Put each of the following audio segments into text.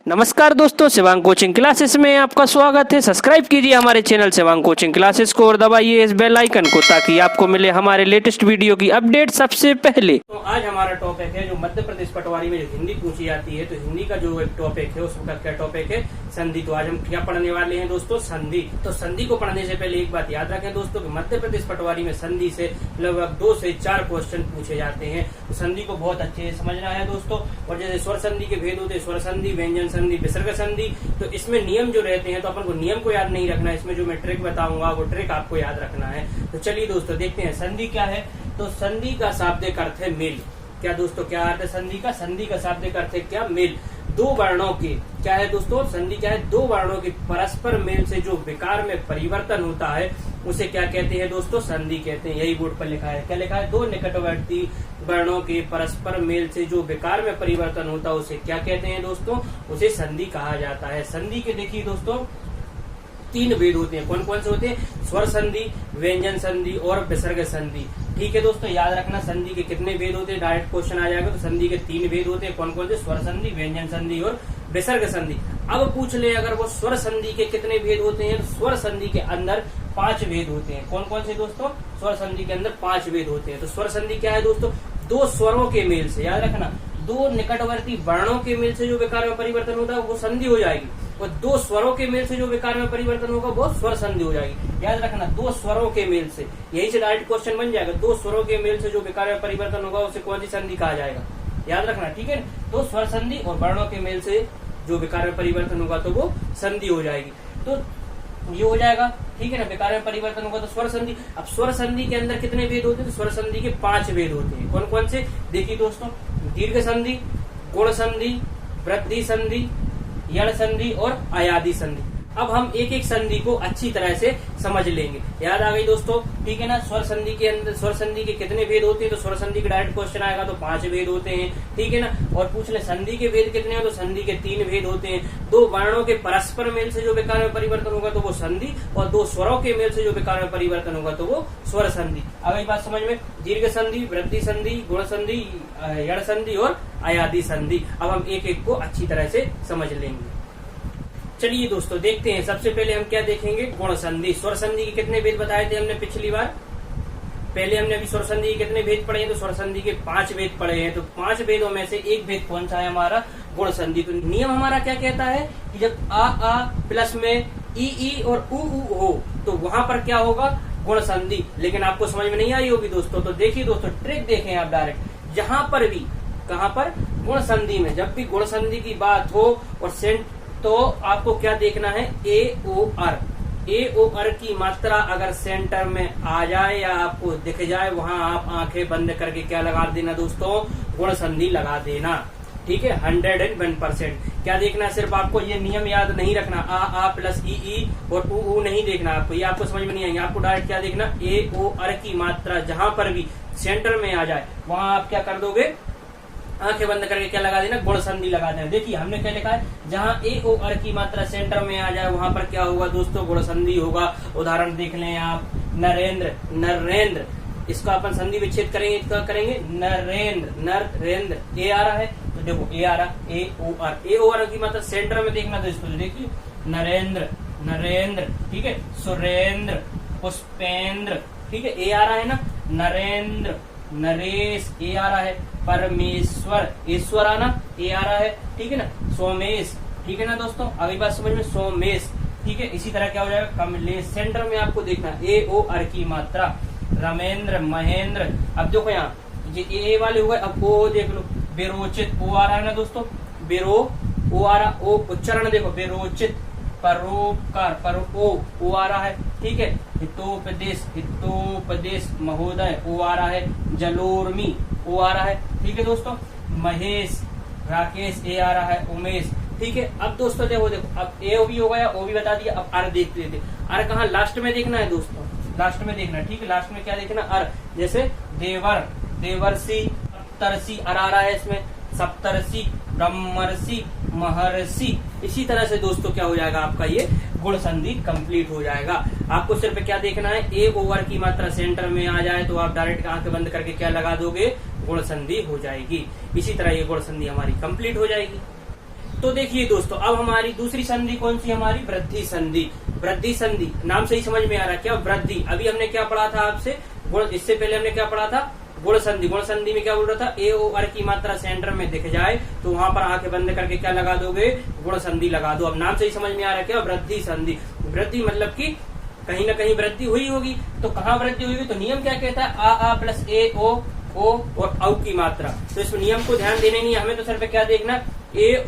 नमस्कार दोस्तों, Shivang coaching classes में आपका स्वागत है। सब्सक्राइब कीजिए हमारे चैनल शिवांग कोचिंग क्लासेस को और दबाइए इस बेल आइकन को ताकि आपको मिले हमारे लेटेस्ट वीडियो की अपडेट सबसे पहले। तो आज हमारा टॉपिक है जो मध्य प्रदेश पटवारी में जो हिंदी पूछी जाती है, तो हिंदी का जो एक टॉपिक है उसका क्या टॉपिक है, संधि। तो आज हम क्या पढ़ने वाले हैं दोस्तों, संधि। तो संधि को पढ़ने से पहले एक बात याद रखें दोस्तों कि मध्य प्रदेश पटवारी में संधि से लगभग 2 से 4 क्वेश्चन पूछे जाते हैं। तो संधि को बहुत अच्छे से समझना है दोस्तों। और जैसे स्वर संधि के भेद होते हैं, स्वर संधि, व्यंजन संधि, विसर्ग संधि, तो इसमें नियम जो रहते हैं तो अपन को नियम को याद नहीं रखना है। इसमें जो मैं ट्रिक बताऊंगा वो ट्रिक आपको याद रखना है। तो चलिए दोस्तों देखते हैं संधि क्या है। तो संधि का शाब्दिक अर्थ है मेल। क्या दोस्तों, क्या अर्थ है संधि का? संधि का शाब्दिक अर्थ है क्या? मेल। दो वर्णों के क्या है दोस्तों, संधि क्या है? दो वर्णों के परस्पर मेल से जो विकार में परिवर्तन होता है उसे क्या कहते हैं दोस्तों, संधि कहते हैं। यही बोर्ड पर लिखा है, क्या लिखा है? दो निकटवर्ती वर्णों के परस्पर मेल से जो विकार में परिवर्तन होता है उसे क्या कहते हैं दोस्तों, उसे संधि कहा जाता है। संधि के देखिए दोस्तों 3 भेद होते हैं। कौन कौन से होते हैं? स्वर संधि, व्यंजन संधि और विसर्ग संधि। ठीक है दोस्तों, याद रखना संधि के कितने भेद होते हैं। डायरेक्ट क्वेश्चन आ जाएगा। तो संधि के 3 भेद होते हैं। कौन कौन से? स्वर संधि, व्यंजन संधि और विसर्ग संधि। अब पूछ ले अगर वो स्वर संधि के कितने भेद होते हैं, तो स्वर संधि के अंदर 5 भेद होते हैं। कौन कौन से दोस्तों? स्वर संधि के अंदर 5 भेद होते हैं। तो स्वर संधि क्या है दोस्तों? 2 स्वरों के मेल से, याद रखना, 2 निकटवर्ती वर्णों के मेल से जो विकार में परिवर्तन होता है वो संधि हो जाएगी। और 2 स्वरों के मेल से जो विकार में परिवर्तन होगा वो स्वर संधि हो जाएगी। याद रखना, 2 स्वरों के मेल से, यही से डायरेक्ट क्वेश्चन बन जाएगा। 2 स्वरों के मेल से जो विकार में परिवर्तन होगा उसे कौन सी संधि कहा जाएगा, याद रखना। ठीक है, तो स्वर संधि और वर्णों के मेल से जो विकार में परिवर्तन होगा तो वो संधि हो जाएगी। तो ये हो जाएगा, ठीक है ना। विकार में परिवर्तन होगा तो स्वर संधि। अब स्वर संधि के अंदर कितने भेद होते हैं? तो स्वर संधि के 5 भेद होते हैं। कौन कौन से? देखिए दोस्तों, दीर्घ संधि, गुण संधि, वृद्धि संधि, यण संधि और अयादि संधि। अब हम एक एक संधि को अच्छी तरह से समझ लेंगे। याद आ गई दोस्तों, ठीक है ना। स्वर संधि के अंदर स्वर संधि के कितने भेद होते हैं? तो स्वर संधि के डायरेक्ट क्वेश्चन आएगा तो 5 भेद होते हैं, ठीक है ना। और पूछ ले संधि के भेद कितने हैं? तो संधि के 3 भेद होते हैं। 2 वर्णों के परस्पर मेल से जो विकार में परिवर्तन होगा तो वो संधि, और 2 स्वरों के मेल से जो विकार में परिवर्तन होगा तो वो स्वर संधि। आ गई बात समझ में। दीर्घ संधि, वृद्धि संधि, गुण संधि, यण संधि और अयादि संधि। अब हम एक एक को अच्छी तरह से समझ लेंगे। चलिए दोस्तों देखते हैं। सबसे पहले हम क्या देखेंगे, गुण संधि। स्वर संधि के कितने भेद बताए थे हमने पिछली बार? पहले हमने अभी स्वर संधि के कितने भेद पढ़े हैं? तो स्वर संधि के 5 भेद पढ़े हैं। तो 5 भेदों में से एक भेद कौन सा है हमारा? गुण संधि। तो नियम हमारा क्या कहता है कि जब आ प्लस में ई और उ हो तो वहां पर क्या होगा? गुण संधि। लेकिन आपको समझ में नहीं आई होगी दोस्तों। तो देखिए दोस्तों, ट्रिक देखें आप डायरेक्ट। जहां पर भी, कहां पर? गुण संधि में जब भी गुण संधि की बात हो और सेंट, तो आपको क्या देखना है? ए ओ आर की मात्रा अगर सेंटर में आ जाए या आपको दिख जाए, वहां आप आंखें बंद करके क्या लगा देना दोस्तों? गुण संधि लगा देना। ठीक है, 101%। क्या देखना है? सिर्फ आपको ये नियम याद नहीं रखना। आ प्लस ई और उ नहीं देखना आपको, ये आपको समझ में नहीं आएंगे। आपको डायरेक्ट क्या देखना? ए ओ आर की मात्रा जहां पर भी सेंटर में आ जाए वहां आप क्या कर दोगे? आंखें बंद करके क्या लगा देना? गुण संधि लगा देना। देखिए हमने क्या लिखा है, जहां ए ओ आर की मात्रा सेंटर में आ जाए वहां पर क्या होगा दोस्तों? गुण संधि होगा। उदाहरण देख लें आप, नरेंद्र, नरेंद्र, इसका अपन संधि विच्छेद करेंगे, इसका करेंगे नरेंद्र, नरेंद्र। ए आ रहा है तो देखो ए आ रहा, ए ओ आर की मात्रा सेंटर में देखना। तो इसको देखिए, नरेंद्र, नरेंद्र, ठीक है। सुरेंद्र, पुष्पेंद्र, ठीक है। ए आ रहा है ना, नरेंद्र, नरेश, ए आ रहा है। परमेश्वर, ईश्वर आना, ए आ रहा है, ठीक है ना। सोमेश, ठीक है ना दोस्तों। अगली बात समझ में, सोमेश, ठीक है। इसी तरह क्या हो जाएगा? कमलेश। सेंटर में आपको देखना ए ओ आर की मात्रा। रमेंद्र, महेंद्र। अब देखो यहाँ ये ए वाले हुए, अब ओ देख लो, बेरोचित, ओ आ रहा है ना दोस्तों, बेरो, ओ आ रहा, ओ उच्चारण देखो, बेरोचित, परोपकार, पर ओ आ रहा है, ठीक है। हितोपदेश, हितोपदेश, महोदय, ओ आ रहा है। जलोर्मी, ओ आ रहा है, ठीक है दोस्तों। महेश, राकेश, ए आ रहा है। उमेश, ठीक है। अब दोस्तों देखो अब ए भी हो गया, ओ भी बता दिया। अब आर देख लेते। आर कहाँ? लास्ट में देखना है दोस्तों, लास्ट में देखना, ठीक है। लास्ट में क्या देखना? आर। जैसे देवर, देवर्षि, सप्तर्षि, आर आ रहा है इसमें। सप्तर्षि, ब्रह्मर्षि, महर्षि। इसी तरह से दोस्तों क्या हो जाएगा आपका? ये गुण संधि कंप्लीट हो जाएगा। आपको सिर्फ क्या देखना है? ए ओवर की मात्रा सेंटर में आ जाए तो आप डायरेक्ट आंखें बंद करके क्या लगा दोगे? गुण संधि हो जाएगी। इसी तरह ये गुण संधि हमारी कंप्लीट हो जाएगी। तो देखिए दोस्तों, अब हमारी दूसरी संधि कौन सी, हमारी वृद्धि संधि। वृद्धि संधि नाम से ही समझ में आ रहा है क्या, वृद्धि। अभी हमने क्या पढ़ा था आपसे, गुण, इससे पहले हमने क्या पढ़ा था, गुण संधि। गुण संधि में क्या बोल रहा था, ए ओ अर की मात्रा सेंटर में दिख जाए तो वहां पर आंखें बंद करके क्या लगा दोगे, गुण संधि लगा दो। अब नाम से ही समझ में आ रहा है क्या, वृद्धि संधि। वृद्धि मतलब कि कहीं ना कहीं वृद्धि हुई होगी, तो कहाँ वृद्धि हुई, तो नियम क्या कहता है, आ प्लस ए ओ और औ की मात्रा। तो इस नियम को ध्यान देने नहीं, हमें तो सिर्फ क्या देखना, ए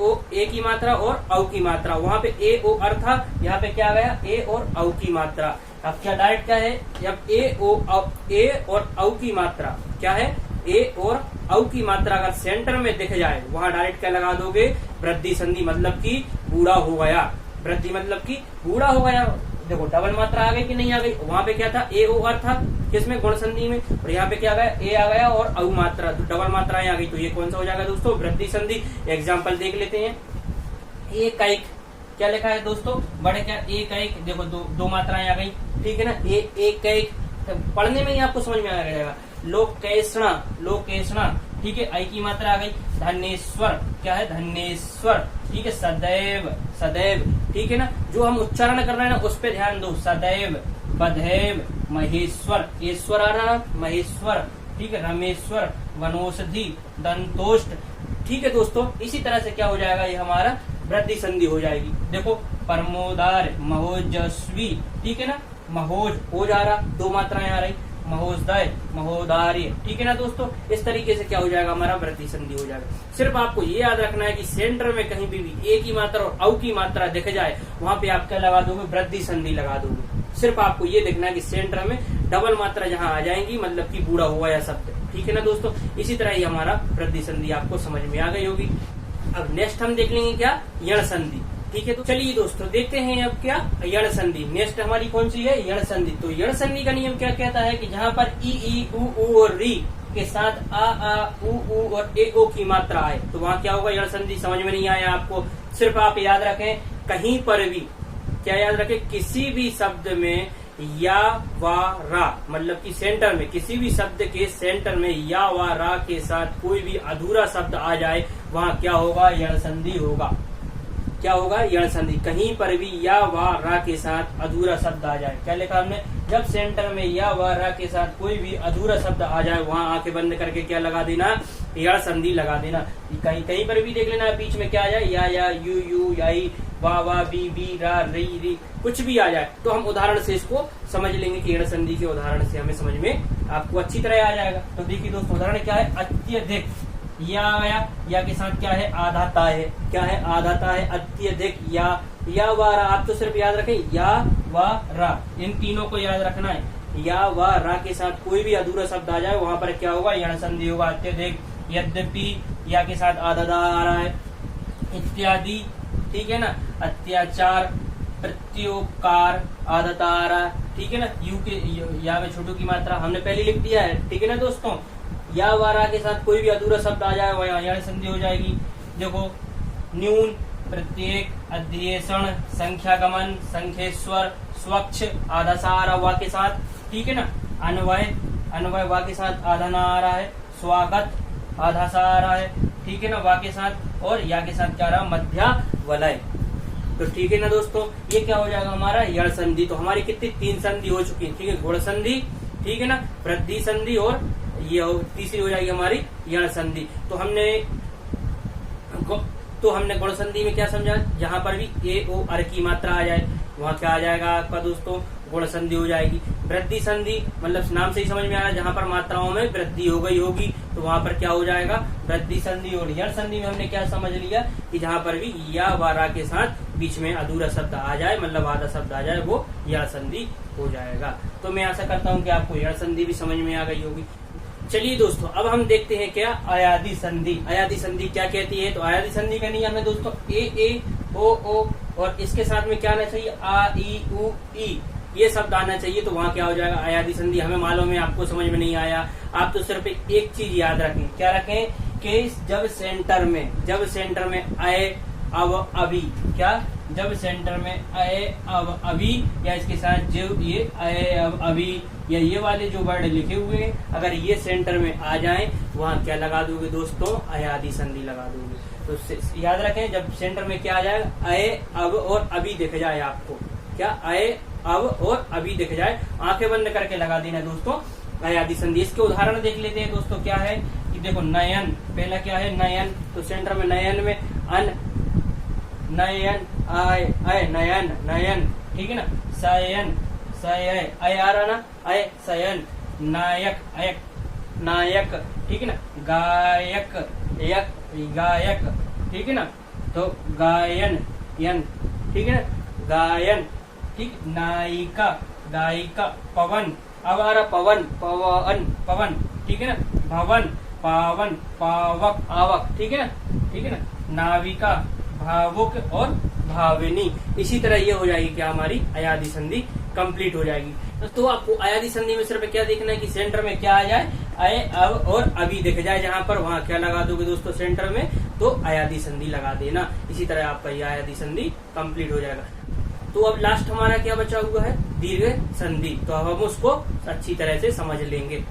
की मात्रा और औ की मात्रा। वहां पे ए ओ अर था, यहाँ पे क्या आ गया, ए और औ की मात्रा। अब क्या डायरेक्ट क्या है, जब ए और औ की मात्रा क्या है, ए और औ की मात्रा अगर सेंटर में दिख जाए वहां डायरेक्ट क्या लगा दोगे, वृद्धि संधि, मतलब कि बूढ़ा हो गया। वृद्धि मतलब कि बूढ़ा हो गया। देखो डबल मात्रा आ गई कि नहीं आ गई, वहां पे क्या था, ए ओ अर था किसमें, गुण संधि में, और यहाँ पे क्या आ गया, ए आ गया और औ मात्रा, तो डबल मात्राएं आ गई। तो ये कौन सा हो जाएगा दोस्तों, वृद्धि संधि। एग्जाम्पल देख लेते हैं, एक का एक क्या लिखा है दोस्तों, बड़े क्या, एक का एक, देखो दो मात्राएं आ गई, ठीक है ना, एक का एक, पढ़ने में ही आपको समझ में आ जाएगा। लोकेशणा, ठीक है, आई की मात्रा आ गई। धनेश्वर, क्या है, धनेश्वर, ठीक है। सदैव, ठीक है ना, जो हम उच्चारण कर रहे हैं ना उस पे ध्यान दो। सदैव, बधैव, महेश्वर, ईश्वर आ रहा, महेश्वर, ठीक है। रमेश्वर, वनौषधि, दंतोष्ट, ठीक है दोस्तों। इसी तरह से क्या हो जाएगा, ये हमारा वृद्धि संधि हो जाएगी। देखो परमोदार, महोजस्वी, ठीक है ना, महोज हो जा रहा, दो मात्राएं आ रही, महोदय, महोदार्य, ठीक है ना दोस्तों। इस तरीके से क्या हो जाएगा, हमारा वृद्धि संधि हो जाएगा। सिर्फ आपको ये याद रखना है कि सेंटर में कहीं भी ए की मात्रा और औ की मात्रा दिख जाए वहां पे आप क्या लगा दोगे, वृद्धि संधि लगा दोगे। सिर्फ आपको ये देखना है कि सेंटर में डबल मात्रा जहां आ जाएंगी मतलब कि बूढ़ा हुआ या शब्द, ठीक है ना दोस्तों। इसी तरह ये हमारा वृद्धि संधि आपको समझ में आ गई होगी। अब नेक्स्ट हम देख लेंगे क्या, यण संधि, ठीक है। तो चलिए दोस्तों देखते हैं अब क्या, यण संधि। नेक्स्ट हमारी कौन सी है, यण संधि। तो यण संधि का नियम क्या कहता है कि जहां पर ई उ और री के साथ आ उ और ए ओ की मात्रा आए तो वहां क्या होगा, यण संधि। समझ में नहीं आया आपको, सिर्फ आप याद रखें, कहीं पर भी क्या याद रखें, किसी भी शब्द में या वा रा, मतलब कि सेंटर में, किसी भी शब्द के सेंटर में या वा रा के साथ कोई भी अधूरा शब्द आ जाए वहां क्या होगा, यण संधि होगा। क्या होगा, यण संधि। कहीं पर भी या वा रा के साथ अधूरा शब्द आ जाए, क्या लिखा हमने, जब सेंटर में या वा रा के साथ कोई भी अधूरा शब्द आ जाए वहां आंखें बंद करके क्या लगा देना, यण संधि लगा देना। कहीं पर भी देख लेना, बीच में क्या आ जाए, या यू याई, वा बी रा री, कुछ भी आ जाए तो हम उदाहरण से इसको समझ लेंगे कि यण संधि के उदाहरण से हमें समझ में आपको अच्छी तरह आ जाएगा। तो देखिए दोस्तों, उदाहरण क्या है, अत्यधिक, या आया, या के साथ क्या है, आधाता है, क्या है, आधाता है। अत्यधिक, या वा रा, आप तो सिर्फ याद रखें या वा रा, इन तीनों को याद रखना है। या वा रा के साथ कोई भी अधूरा शब्द आ जाए वहां पर क्या होगा, यण संधि होगा। अत्यधिक, यद्यपि, या के साथ आधाता आ रहा है, इत्यादि, ठीक है ना, अत्याचार, प्रत्योपकार, आधाता आ रहा है, ठीक है ना। यू के या में छोटू की मात्रा हमने पहले लिख दिया है, ठीक है ना दोस्तों। या वारा के साथ कोई भी अधूरा शब्द आ जाए वह यण संधि हो जाएगी। देखो न्यून, प्रत्येक, अध्येषण, संख्यागमन, संख्येश्वर, स्वच्छ, आधा सा आ रहा वा के साथ, ठीक है ना। अन्वय वा के साथ आधा ना आ रहा है। स्वागत, आधा सा आ रहा है, ठीक है ना, वा के साथ। और या के साथ क्या आ रहा, मध्या वलय। तो ठीक है ना दोस्तों, ये क्या हो जाएगा हमारा, यण संधि। तो हमारी कितनी, 3 संधि हो चुकी है, ठीक है। गुण संधि, ठीक है ना, वृद्धि संधि, और ये तीसरी हो जाएगी हमारी यण संधि। तो हमने गुण संधि में क्या समझा, जहां पर भी ए ओ अर की मात्रा आ जाए वहां क्या आ जाएगा आपका दोस्तों, गुण संधि हो जाएगी। वृद्धि संधि मतलब नाम से ही समझ में आ रहा है, जहां पर मात्राओं में वृद्धि हो गई होगी तो वहां पर क्या हो जाएगा, वृद्धि संधि। और यण संधि में हमने क्या समझ लिया कि जहां पर भी या वारा के साथ बीच में अधूरा शब्द आ जाए, मतलब आधा शब्द आ जाए, वो यण संधि हो जाएगा। तो मैं आशा करता हूँ कि आपको यण संधि भी समझ में आ गई होगी। चलिए दोस्तों, अब हम देखते हैं क्या, अयादि संधि। अयादि संधि क्या कहती है, तो अयादि संधि का नियम है दोस्तों, ए ओ और इसके साथ में क्या आना चाहिए, आ ई उ ई, ये शब्द आना चाहिए। तो वहां क्या हो जाएगा, अयादि संधि। हमें मालूम है, आपको समझ में नहीं आया, आप तो सिर्फ एक चीज याद रखें, क्या रखें, कि जब सेंटर में अय अब अभी, क्या, जब सेंटर में अय अब अभी या इसके साथ जो ये अय अब अभी या ये वाले जो वर्ड लिखे हुए हैं, अगर ये सेंटर में आ जाएं वहां क्या लगा दोगे दोस्तों, अयादि संधि लगा दोगे। तो याद रखें, जब सेंटर में क्या आ जाएगा, अये अब और अभी दिख जाए आपको, क्या अये अब और अभी दिख जाए, आंखें बंद करके लगा देना दोस्तों अयादि संधि। इसके उदाहरण देख लेते हैं दोस्तों। क्या है कि देखो नयन, पहला क्या है नयन, तो सेंटर में नयन में अन, नयन आय अय नयन नयन, ठीक है ना। सयन सय अय आ रहा ना, अय सयन, नायक अयक नायक, ठीक है ना। गायक यक गायक, ठीक है ना। तो गायन यन, ठीक है ना, गायन, ठीक। नायिका गायिका, पवन, अब आ रहा पवन पवन पवन, ठीक है ना। भवन पावन पावक आवक, ठीक है ना, ठीक है ना। नाविका भावुक और भाविनी। इसी तरह ये हो जाएगी क्या हमारी अयादि संधि कंप्लीट हो जाएगी। तो आपको अयादि संधि में सिर्फ क्या देखना है कि सेंटर में क्या आ जाए, अय अब और अभी दिख जाए, जहां पर वहां क्या लगा दोगे दोस्तों सेंटर में, तो अयादि संधि लगा देना। इसी तरह आपका यह अयादि संधि कंप्लीट हो जाएगा। तो अब लास्ट हमारा क्या बचा हुआ है, दीर्घ संधि। तो अब हम उसको अच्छी तरह से समझ लेंगे।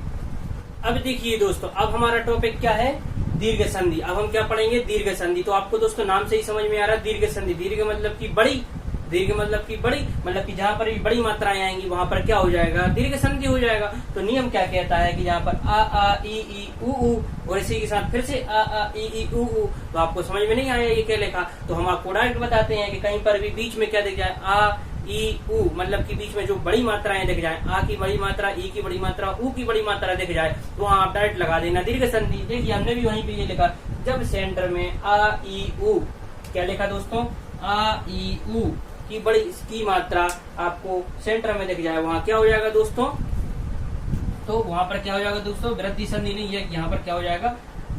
अब देखिए दोस्तों, अब हमारा टॉपिक क्या है, दीर्घ संधि। अब हम क्या पढ़ेंगे, दीर्घ संधि। तो आपको दोस्तों नाम से ही समझ में आ रहा है दीर्घ संधि। दीर्घ मतलब की बड़ी, दीर्घ मतलब की बड़ी, मतलब कि जहां पर भी बड़ी मात्राएं आएंगी वहां पर क्या हो जाएगा, दीर्घ संधि हो जाएगा। तो नियम क्या कहता है कि जहां पर आ ई उ और इसी के साथ फिर से आ ई उ, तो आपको समझ में नहीं आया ये क्या लिखा, तो हम आपको डायरेक्ट बताते हैं कि कहीं पर भी बीच में क्या दिख जाए, आ ई उ, मतलब कि बीच में जो बड़ी मात्राएं दिख जाए, आ की बड़ी मात्रा, ई की बड़ी मात्रा, उ की बड़ी मात्रा दिख जाए, तो वहां आप डायरेक्ट लगा देना दीर्घ संधि। देखिए हमने भी वहीं पे ये लिखा, जब सेंटर में आ ई उ, क्या लिखा दोस्तों, आ ई उ की बड़ी की मात्रा आपको सेंटर में दिख जाए, वहां क्या हो जाएगा दोस्तों, तो वहां पर क्या हो जाएगा दोस्तों, वृद्धि संधि नहीं है, यहाँ पर क्या हो जाएगा,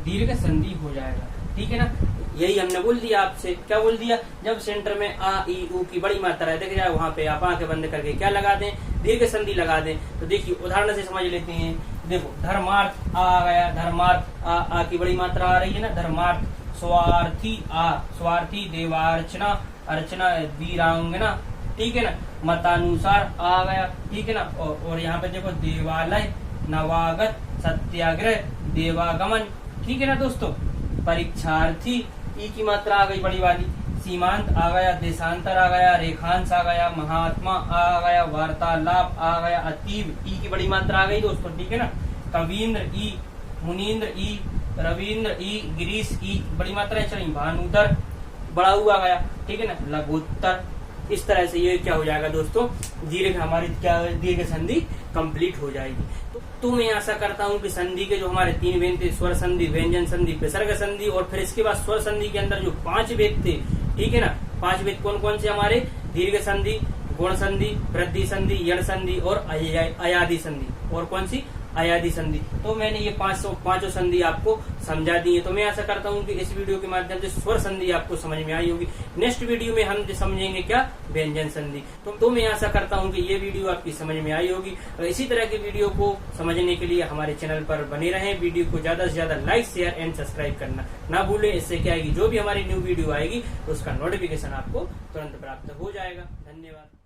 दीर्घ संधि हो जाएगा, ठीक है ना। यही हमने बोल दिया आपसे, क्या बोल दिया, जब सेंटर में आ ई उ की बड़ी मात्रा दिख जाए वहां पे आप आंखें बंद करके क्या लगा दें, दीर्घ संधि लगा दें। तो देखिए उदाहरण से समझ लेते हैं। देखो धर्मार्थ आ गया, धर्मार्थ आ की बड़ी मात्रा आ रही है ना, धर्मार्थ। स्वार्थी आ, स्वार्थी, देवार्चना, अर्चना वीरांगना, ठीक है ना। मतानुसार आ गया, ठीक है ना। और यहाँ पे देखो देवालय, नवागत, सत्याग्रह, देवागमन, ठीक है ना दोस्तों। परीक्षार्थी, ई की मात्रा आ गई बड़ी वाली। सीमांत आ गया, देशांतर आ गया, रेखांश आ गया, महात्मा आ गया, वार्तालाप आ गया, अतीब, ई की बड़ी मात्रा आ गई दोस्तों, ठीक है ना। कवींद्र ई, मुनीन्द्र ई, रविन्द्र ई, गिरीश ई, बड़ी मात्राएं चली। भानुधर बड़ा हुआ गया, ठीक है ना। लघुत्तर, इस तरह से ये क्या हो जाएगा दोस्तों, दीर्घ हमारी क्या दीर्घ संधि कंप्लीट हो जाएगी। तो मैं आशा करता हूँ कि संधि के जो हमारे 3 भेद थे, स्वर संधि, व्यंजन संधि, विसर्ग संधि, और फिर इसके बाद स्वर संधि के अंदर जो 5 भेद थे, ठीक है ना। 5 भेद कौन कौन से हमारे, दीर्घ संधि, गुण संधि, वृद्धि संधि, यण संधि और अयादि संधि। और कौन सी, अयादि संधि। तो मैंने ये पांचों संधि आपको समझा दी है। तो मैं आशा करता हूँ कि इस वीडियो के माध्यम से स्वर संधि आपको समझ में आई होगी। नेक्स्ट वीडियो में हम समझेंगे क्या, व्यंजन संधि। तो मैं आशा करता हूँ कि ये वीडियो आपकी समझ में आई होगी। और इसी तरह की वीडियो को समझने के लिए हमारे चैनल पर बने रहें। वीडियो को ज्यादा से ज्यादा लाइक, शेयर एंड सब्सक्राइब करना ना भूलें। इससे क्या आएगी, जो भी हमारी न्यू वीडियो आएगी उसका नोटिफिकेशन आपको तुरंत प्राप्त हो जाएगा। धन्यवाद।